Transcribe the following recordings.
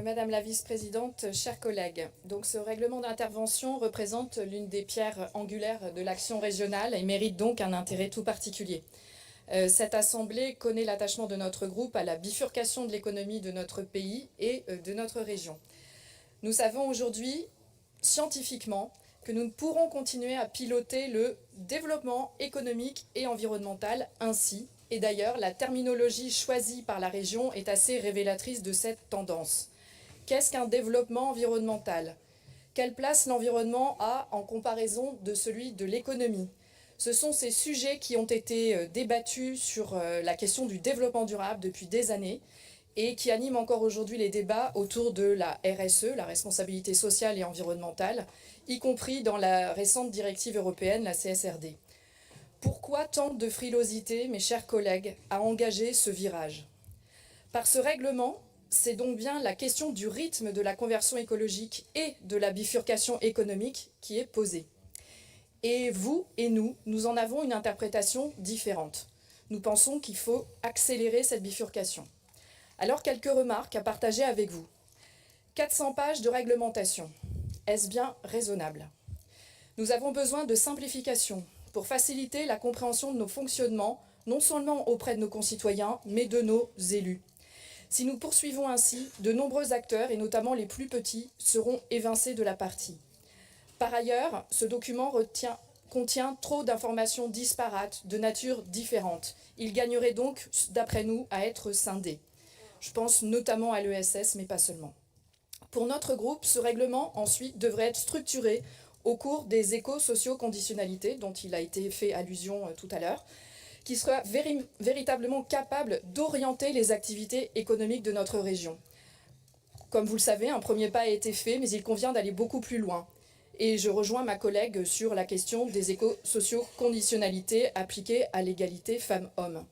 Madame la vice-présidente, chers collègues, donc ce règlement d'intervention représente l'une des pierres angulaires de l'action régionale et mérite donc un intérêt tout particulier. Cette assemblée connaît l'attachement de notre groupe à la bifurcation de l'économie de notre pays et de notre région. Nous savons aujourd'hui, scientifiquement, que nous ne pourrons continuer à piloter le développement économique et environnemental ainsi. Et d'ailleurs, la terminologie choisie par la région est assez révélatrice de cette tendance. Qu'est-ce qu'un développement environnemental? Quelle place l'environnement a en comparaison de celui de l'économie? Ce sont ces sujets qui ont été débattus sur la question du développement durable depuis des années et qui animent encore aujourd'hui les débats autour de la RSE, la responsabilité sociale et environnementale, y compris dans la récente directive européenne, la CSRD. Pourquoi tant de frilosité, mes chers collègues, à engager ce virage? Par ce règlement, c'est donc bien la question du rythme de la conversion écologique et de la bifurcation économique qui est posée. Et vous et nous en avons une interprétation différente. Nous pensons qu'il faut accélérer cette bifurcation. Alors, quelques remarques à partager avec vous. 400 pages de réglementation. Est-ce bien raisonnable? Nous avons besoin de simplification pour faciliter la compréhension de nos fonctionnements, non seulement auprès de nos concitoyens, mais de nos élus. Si nous poursuivons ainsi, de nombreux acteurs, et notamment les plus petits, seront évincés de la partie. Par ailleurs, ce document contient trop d'informations disparates, de nature différente. Il gagnerait donc, d'après nous, à être scindé. Je pense notamment à l'ESS, mais pas seulement. Pour notre groupe, ce règlement, ensuite, devrait être structuré au cours des éco-socio-conditionnalités, dont il a été fait allusion tout à l'heure, qui soit véritablement capable d'orienter les activités économiques de notre région. Comme vous le savez, un premier pas a été fait, mais il convient d'aller beaucoup plus loin. Et je rejoins ma collègue sur la question des éco-socio-conditionnalités appliquées à l'égalité femmes-hommes.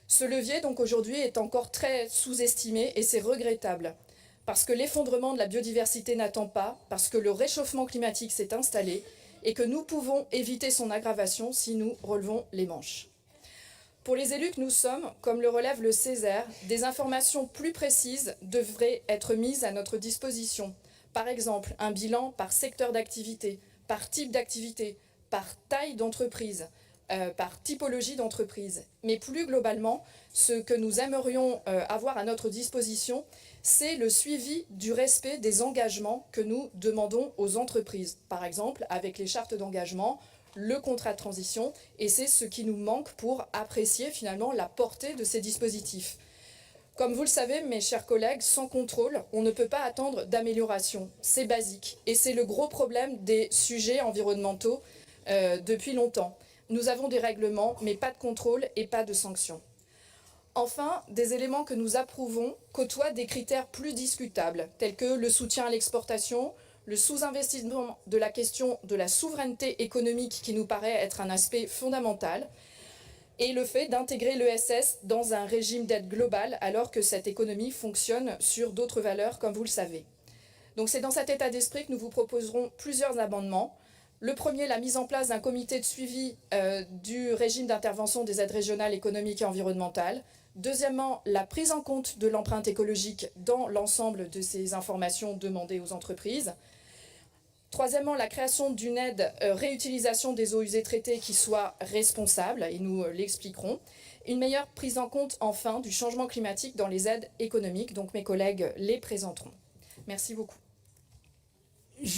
Ce levier, donc aujourd'hui, est encore très sous-estimé et c'est regrettable. Parce que l'effondrement de la biodiversité n'attend pas, parce que le réchauffement climatique s'est installé et que nous pouvons éviter son aggravation si nous relevons les manches. Pour les élus que nous sommes, comme le relève le Césaire, des informations plus précises devraient être mises à notre disposition. Par exemple, un bilan par secteur d'activité, par type d'activité, par taille d'entreprise, par typologie d'entreprise. Mais plus globalement, ce que nous aimerions avoir à notre disposition, c'est le suivi du respect des engagements que nous demandons aux entreprises. Par exemple, avec les chartes d'engagement, le contrat de transition, et c'est ce qui nous manque pour apprécier finalement la portée de ces dispositifs. Comme vous le savez, mes chers collègues, sans contrôle, on ne peut pas attendre d'amélioration. C'est basique, et c'est le gros problème des sujets environnementaux depuis longtemps. Nous avons des règlements, mais pas de contrôle et pas de sanctions. Enfin, des éléments que nous approuvons côtoient des critères plus discutables, tels que le soutien à l'exportation, le sous-investissement de la question de la souveraineté économique qui nous paraît être un aspect fondamental, et le fait d'intégrer l'ESS dans un régime d'aide globale alors que cette économie fonctionne sur d'autres valeurs, comme vous le savez. Donc c'est dans cet état d'esprit que nous vous proposerons plusieurs amendements. Le premier, la mise en place d'un comité de suivi du régime d'intervention des aides régionales économiques et environnementales. Deuxièmement, la prise en compte de l'empreinte écologique dans l'ensemble de ces informations demandées aux entreprises. Troisièmement, la création d'une aide réutilisation des eaux usées traitées qui soit responsable, et nous l'expliquerons. Une meilleure prise en compte, enfin, du changement climatique dans les aides économiques, donc mes collègues les présenteront. Merci beaucoup.